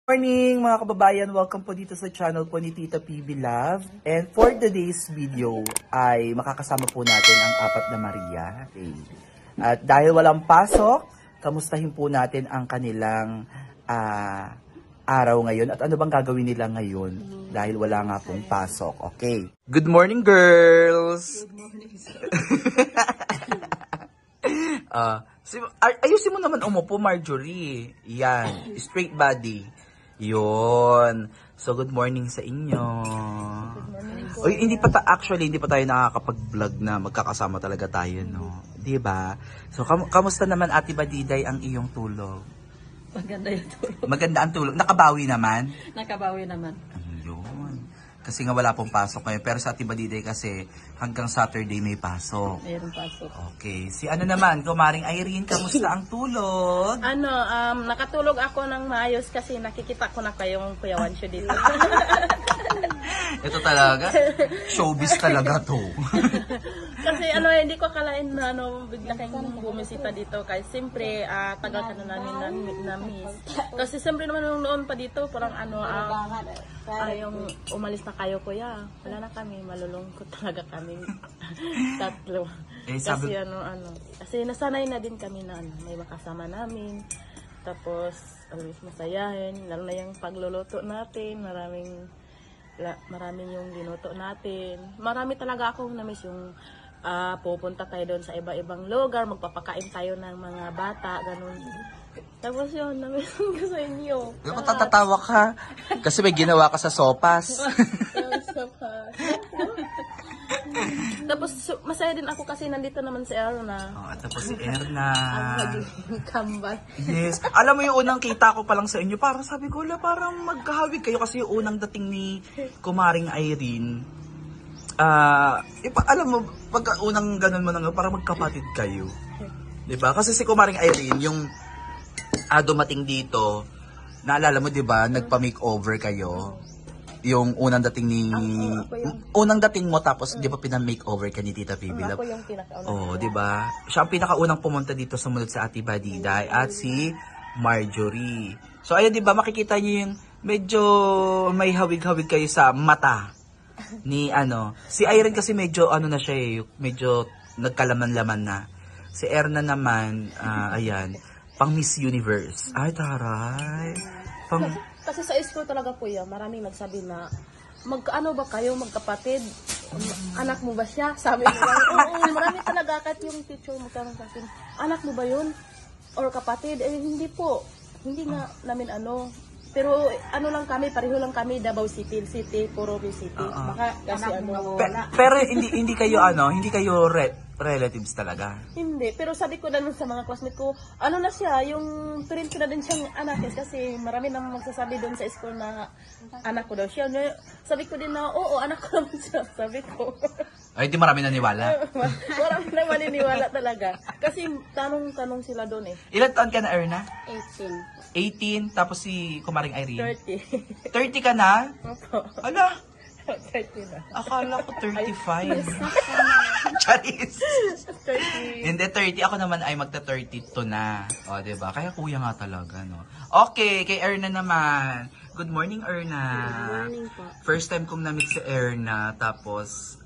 Morning mga kababayan, welcome po dito sa channel po ni Tita PB Love. And for today's video ay makakasama po natin ang apat na Maria. Okay. At dahil walang pasok, kamustahin po natin ang kanilang araw ngayon at ano bang gagawin nila ngayon dahil wala nga pong pasok. Okay. Good morning, girls! Good morning, sir. Ayusin mo naman umupo, Marjorie. Yan, straight body. Yun. So, good morning sa inyo. Good morning po. Oy, hindi pa tayo nakakapag-vlog na magkakasama talaga tayo, no? 'Di ba? So, kamusta naman, Ate Badiday, ang iyong tulog? Maganda yung tulog. Maganda ang tulog. Nakabawi naman? Nakabawi naman. Ayun. Kasi nga wala pong pasok ngayon. Pero sa Ate Badiday kasi hanggang Saturday may pasok. Mayroong pasok. Okay. Si ano naman, Kumaring Irene, kamusta ang tulog? Nakatulog ako ng maayos kasi nakikita ko na kayong Kuya Wansyo dito. Ito talaga, showbiz talaga to. Kasi hindi ko akalain na bigla kayong bumisita dito. Kasi siyempre, tagal ka na namin na-miss. Kasi siyempre naman noon pa dito, parang yung umalis na kayo, Kuya. Wala na kami, malulungkot talaga kami. Tatlo. Kasi kasi nasanay na din kami na may makasama namin. Tapos, always masayahin. Lalo na yung pagluluto natin, maraming yung ginuto natin. Marami talaga akong na-miss yung pupunta tayo doon sa iba-ibang lugar, magpapakain tayo ng mga bata, ganun. Tapos yun, na-miss ko sa inyo. Ako tatatawa ka, kasi may ginawa ka sa sopas. Tapos masaya din ako kasi nandito naman si Erna. Tapos si Erna. Ang kambal. Yes. Alam mo yung unang kita ko pa lang sa inyo, parang sabi ko, parang magkahawig kayo kasi yung unang dating ni Kumaring Irene. Alam mo, pagka unang ganun mo na parang magkapatid kayo. Diba? Kasi si Kumaring Irene, yung dumating dito, naalala mo, diba, nagpa-makeover kayo. Yung unang dating unang dating mo, tapos di ba pina-makeover ka ni Tita PB Love? Ako yung pinakaunang. Oh, di ba? Siya ang pinakaunang pumunta dito sumunod sa Ate Badiday at si Marjorie. So ayun, di ba, makikita niyo yung medyo may hawig-hawig kayo sa mata ni si Irene kasi medyo na siya medyo nagkalaman-laman na. Si Erna naman, ayan, pang Miss Universe. Ay, taray. Kasi sa school talaga, Kuya, maraming nagsabi na, magkaano ba kayo, magkapatid? Anak mo ba siya? Sabi nila, oo, marami talaga, kahit yung teacher magkaroon sa akin, anak mo ba yun? Or kapatid? Hindi po. Hindi nga namin pero lang kami, pareho lang kami, Davao City, Porobi City. Baka kasi pero hindi kayo hindi kayo relatives talaga. Hindi, pero sabi ko na sa mga classmate ko, na siya, yung turin ko na din siyang anak kasi marami nang magsasabi doon sa school na anak ko daw siya. Sabi ko din na, oo, anak ko naman siya, sabi ko. Ay, di marami naniwala. Marami na maniniwala talaga. Kasi tanong sila doon eh. Ilan taon ka na, Erna? 18. 18, tapos si Kumaring Irene? 30. 30 ka na? Opo. Ala? 30 na. Akala ko 35. Charis. 30. Hindi, 30. Ako naman ay magta-32 na. O, diba? Kaya kuya nga talaga, no? Okay, kay Erna naman. Good morning, Erna. Good morning po. First time kong na-meet si Erna, tapos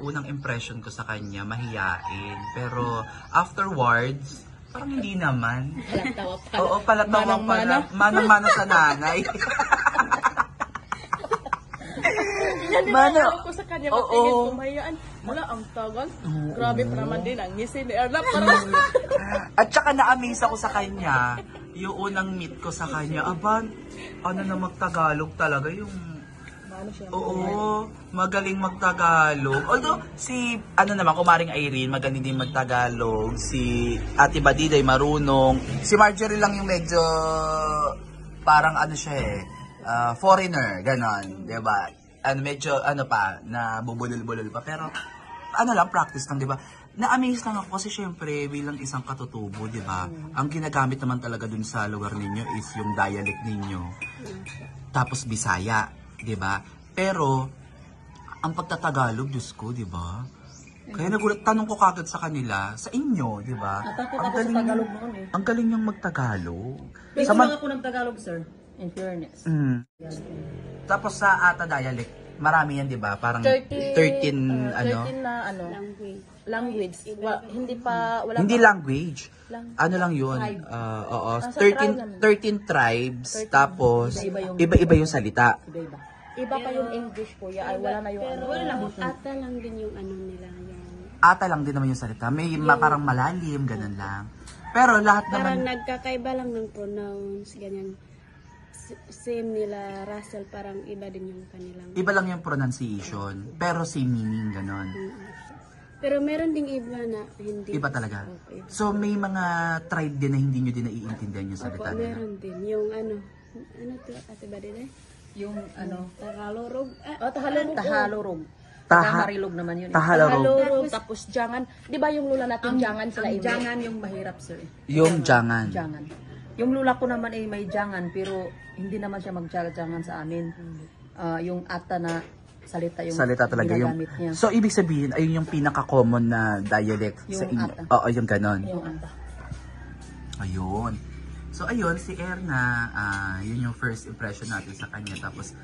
unang impression ko sa kanya, mahiyain. Pero afterwards, parang hindi naman. Palatawa pa. Oo, palatawa pa na. Manang-mana sa nanay. Mana ko sa kanya matingin kumahiyaan. Wala, ang tagal. Grabe pa naman din ang ngisi ni Erna. At saka na-amaze ako sa kanya. Yung unang meet ko sa kanya, na magtagalog talaga yung... Oo, magaling magtagalog. Although, si, naman, Kumaring Irene, magaling din magtagalog. Si Ate Badiday, marunong. Si Marjorie lang yung medyo, parang foreigner, ganon, diba? Medyo, na bubulol-bulol pa. Pero, practice lang, diba? Na-amaze lang ako kasi syempre, bilang isang katutubo, diba? Ang ginagamit naman talaga dun sa lugar ninyo is yung dialect ninyo. Tapos Bisaya, diba? Pero, ang pagtatagalog, Diyos ko, diba? Kaya tanong ko kagad sa kanila, sa inyo, diba? Natakot ako sa Tagalog noon eh. Ang galing niyang magtagalog. Pero ako ng Tagalog, sir. in fairness. Tapos sa Ata dialect, marami yan, di ba? Parang 13 ano? na ano, language. Wala Hindi pa. language. Ano lang yun? Oo. Nasa tribe 13 tribes. Tapos, iba-iba yung salita. Iba pa yung English, kuya. Ay, wala na yung ano. Ata lang din yung ano nila. Yung Ata lang din naman yung salita. May parang malalim, ganun lang. Pero lahat parang naman, nagkakaiba lang ng pronouns, ganyan. Same nila, Russell, parang iba din yung kanilang. iba lang yung pronunciation. Pero same meaning, ganun. Pero meron ding iba na hindi. Iba talaga. Opo, iba. So, may mga tribe din na hindi nyo din naiintindihan yung salita Opo, nila. meron din. Yung ano to, ate ba din eh? Yung ano, Tagalog. Tahalorog. Taha- Marilog naman yun. Tahalorog. Tahalorog, tapos jangan. Di ba yung lula natin, jangan sila Ang iba? jangan yung mahirap, sir. Yung jangan. Jangan. Yung lula ko naman ay may jangan, pero hindi naman siya magjangan sa amin. Yung ata na salita yung Salita talaga yung. ginagamit niya. So, ibig sabihin, ayun yung pinaka-common na dialect sa Yung inyo. Ata. Oo, yung ganon. Yung ata. Ayun. So, ayun, si Erna, yun yung first impression natin sa kanya. Tapos,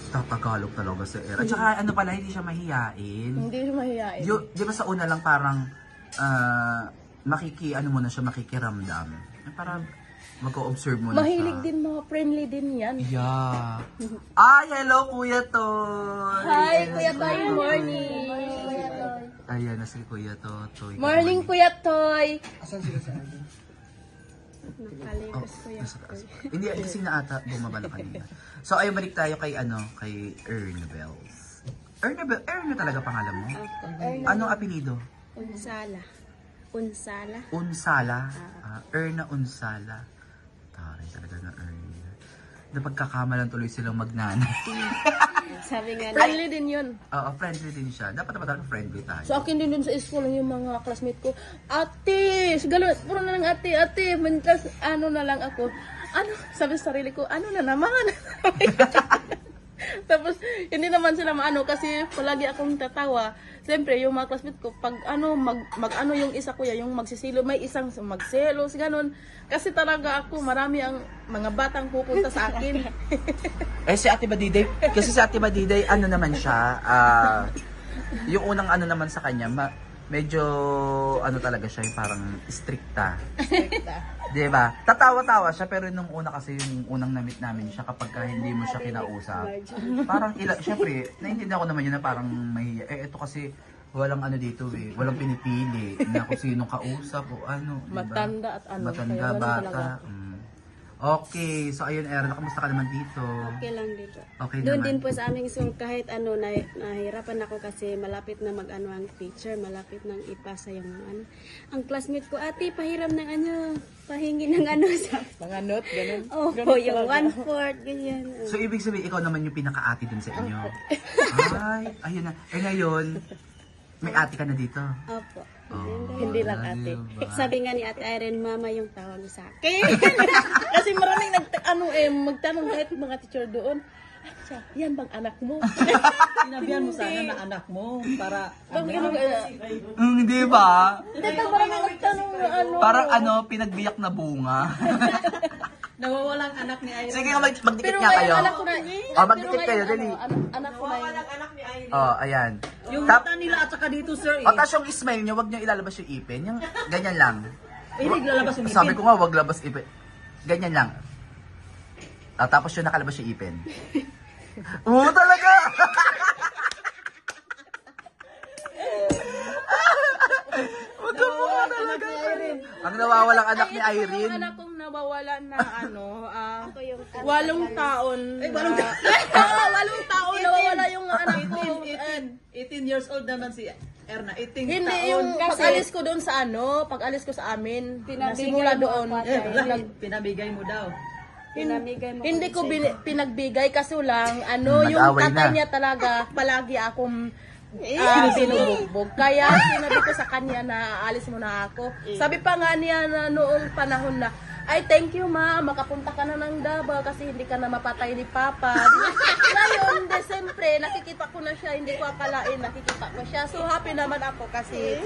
tatagalog talaga si Erna. At saka, ano pala, hindi siya mahihain. Hindi siya mahihain. Di ba sa una lang parang, makikiramdam. Parang, mag-o-observe mo na Mahilig siya. din, mga friendly din yan. Yeah. Ay, hello, Kuya Toy! Hi, Kuya Toy, morning! Ayan, na si Kuya Toy. Morning, Kuya Toy! Nakaligos ko yan. Nasa taas. Hindi, kasi na ata bumaba na kanina. So, ayun, balik tayo kay Ernabels. Erna talaga pangalan mo? Anong apelido? Unsala. Unsala. Erna Unsala. Taray talaga na Erna. Napagkakamalan tuloy silang magnanay. Sabi nga Friendly din yun. Oo, friendly din siya. Dapat naman talaga friendly tayo. Sa akin din sa school, yung mga classmate ko, ate, sigalo, puro na lang ate, mantas, ano na lang ako. Ano, sabi sa sarili ko, ano na naman? Tapos, hindi naman sila maano kasi palagi akong tatawa. Siyempre, yung mga classmate ko, pag ano, mag-ano yung isa kuya, yung magsisilo, may isang magselos, ganun. Kasi talaga ako, marami ang mga batang pupunta sa akin. Si Ate Badiday, kasi si Ate Badiday, ano naman siya, yung unang ano naman sa kanya, medyo, ano talaga siya, yung parang stricta. Diba? Tatawa-tawa siya, pero nung una kasi yung unang na-meet namin siya kapag hindi mo siya kinausap. Parang, syempre, naiintindihan ko naman yun na parang mahiya. Ito kasi, walang ano dito walang pinipili na kung sinong kausap o ano. Diba? Matanda at ano. Matanda, kaya ganun bata. talaga. Okay, so ayun Erna, kamusta ka naman dito? okay lang dito. Okay Doon naman. din po sa aming school kahit ano nahirapan ako kasi malapit na mag-ano ang teacher, malapit nang ipasa yung ano. Ang classmate ko, ate, pahiram ng ano, pahingi ng ano sa Mga note, ganun. yung 1/4 ganyan. So ibig sabihin, ikaw naman yung pinaka-ate din sa inyo? Ay, ayun na. Ngayon, may ate ka na dito? Opo. Hindi lang ate. Diba? Sabi nga ni Ate Irene, mama yung tawag sa akin. Kasi maraming magtanong kahit mga teacher doon. Siya, yan bang anak mo? Sinabihan mo sana na anak mo para Bakit ano kaya? Di ba? Dito maraming nagtanong na ano. Parang pinagbiyak na bunga. nawawalang anak ni Irene. Sige, magdikit Pero nga kayo. ngayon anak ko na. Magdikit kayo, dali. Anak ko na yun. Ayan. Yung mata nila at saka dito, sir. O, tas yung smile nyo, wag nyo ilalabas yung ipin. Yung ganyan lang. Hindi lalabas yung Sabi ko nga, wag labas ipin. Ganyan lang. Tapos yun, nakalabas yung ipin. Oo, talaga! Wag ka mukha talaga. Ang nawawalang anak ni Yung Irene. anak kong nawawala na 8 taon. Ay, 8 8 taon nawawala yung anak ko. 18 years old naman si Erna. 18 Hindi, taon. yung pag-alis ko doon sa pag-alis ko sa amin, nasimula doon. Pinabigay mo daw. Pinamigay mo. Hindi ko pinagbigay kasi lang, yung Nag-away tatay na. niya talaga, palagi akong binubugbog. Kaya sinabi ko sa kanya na aalis mo na ako. Sabi pa nga niya na noong panahon na, Ay, thank you ma, makapunta ka na ng Davao kasi hindi ka na mapatay ni Papa. Ngayon, siyempre, nakikita ko na siya, hindi ko akalain, nakikita ko siya. So, happy naman ako kasi...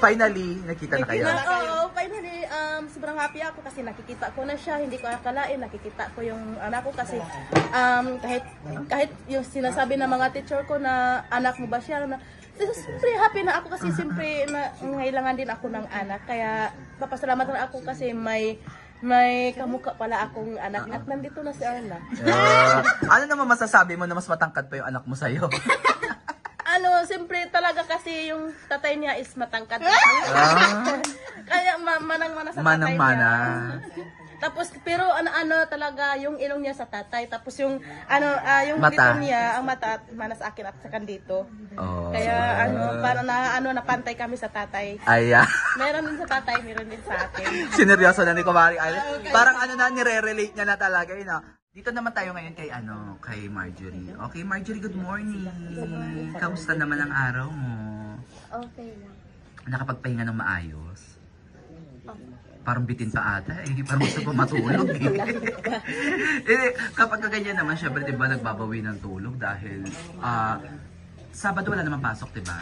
Finally, nakita na kayo. Oo, finally, sobrang happy ako kasi nakikita ko na siya, hindi ko akalain, nakikita ko yung anak ko kasi kahit yung sinasabi ng mga teacher ko na anak mo ba siya, na, siyempre happy na ako kasi siyempre ngailangan din ako ng anak. Kaya papasalamat na ako kasi may kamukha pala akong anak at nandito na si Arla. Ano naman masasabi mo na mas matangkad pa yung anak mo sa'yo? Siyempre talaga kasi yung tatay niya is matangkad. Kaya manang-mana sa tatay Manang-mana. niya. Tapos pero talaga yung ilong niya sa tatay, tapos yung yung Mata. dito niya ang mata at mana sa akin at sa dito. Oh. Kaya para napantay kami sa tatay. Ayan. Meron din sa tatay, meron din sa akin. Sineryoso na ni Kumari Island. Parang nire-relate niya na talaga yun. Dito naman tayo ngayon kay Marjorie. Okay, Marjorie, good morning. Kamusta naman ang araw mo? Okay lang. Nakapagpahinga ng maayos? Parang bitin pa ata parang gusto ko matulog kapag ganyan naman, syempre diba nagbabawi ng tulog dahil Sabado wala naman pasok, diba?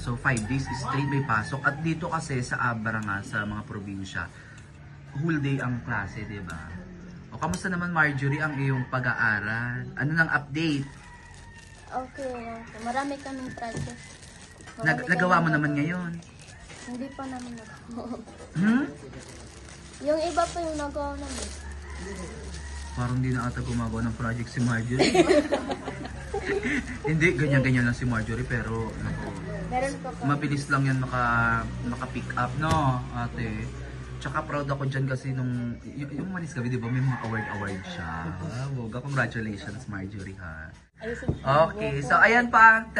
So 5 days straight may pasok. At dito kasi sa Abra nga, sa mga probinsya, whole day ang klase, diba? O kamusta naman Marjorie ang iyong pag-aaral? Ano nang update? Okay lang. Marami kaming project. Nagawa mo naman ngayon? Hindi pa namin nagawa. Hmm? Yung iba pa yung nagawa namin. Parang hindi na ata gumagawa ng project si Marjorie. Hindi, ganyan-ganyan lang si Marjorie pero Meron pa pa. mabilis lang yan maka-pick up, no, ate? Tsaka proud ako dyan kasi nung, yung Manis Gabi, di ba, may mga award siya. Boga, congratulations Marjorie, ha? Okay, so ayan pa ang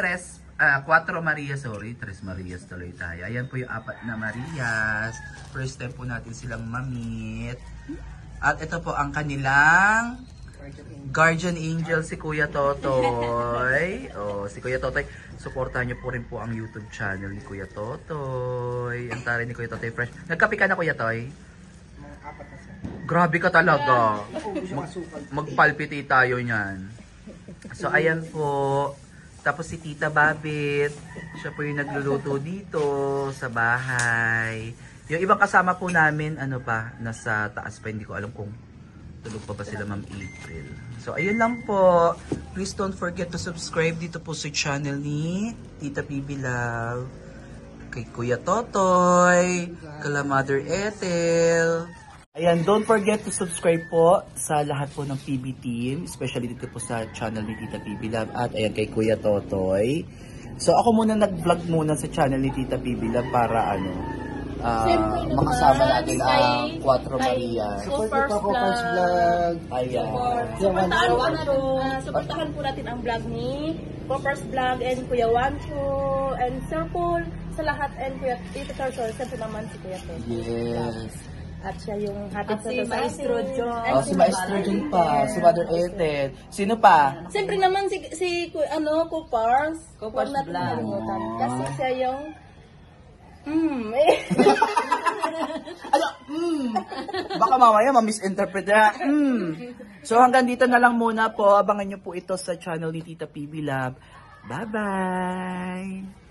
4 Marias, Tres Marias tuloy tayo. Ayan po yung 4 na Marias. First time po natin silang mamit. At ito po ang kanilang guardian angel, si Kuya Totoy. Si Kuya Totoy. Suportahan niyo po rin po ang YouTube channel ni Kuya Totoy. Ang taray ni Kuya Totoy Fresh. Nagkape ka na, Kuya Toy? Grabe ka talaga. Magpalpiti tayo niyan. So ayan po. Tapos si Tita Babit, siya po yung nagluluto dito sa bahay. Yung ibang kasama po namin, nasa taas pa, hindi ko alam kung tulog pa ba sila, Ma'am April. So ayun lang po. Please don't forget to subscribe dito po sa channel ni Tita PB Love, kay Kuya Totoy, kala Mother Ethel. Ayan, don't forget to subscribe po sa lahat po ng PB team, especially dito po sa channel ni Tita PB Love at ayan kay Kuya Totoy. So ako muna nag-vlog muna sa channel ni Tita PB Love para makasama natin ang 4 Maria. First vlog. Ayan. Supportahan po natin ang vlog ni First Vlog and Kuya Wancho and Sir Paul sa lahat and Kuya Tita Tarso, siyempre naman si Kuya Ted. Yes. At siya yung hatid At si Maestro John. Si Maestro John pa, si Mother Ethel. Sino pa? siyempre naman si Kupars. Kupars Huwag natin Vlog. kalimutan. Kasi siya yung Baka mamaya ma-misinterpret na. So hanggang dito na lang muna po. Abangan nyo po ito sa channel ni Tita PB Love. Bye-bye!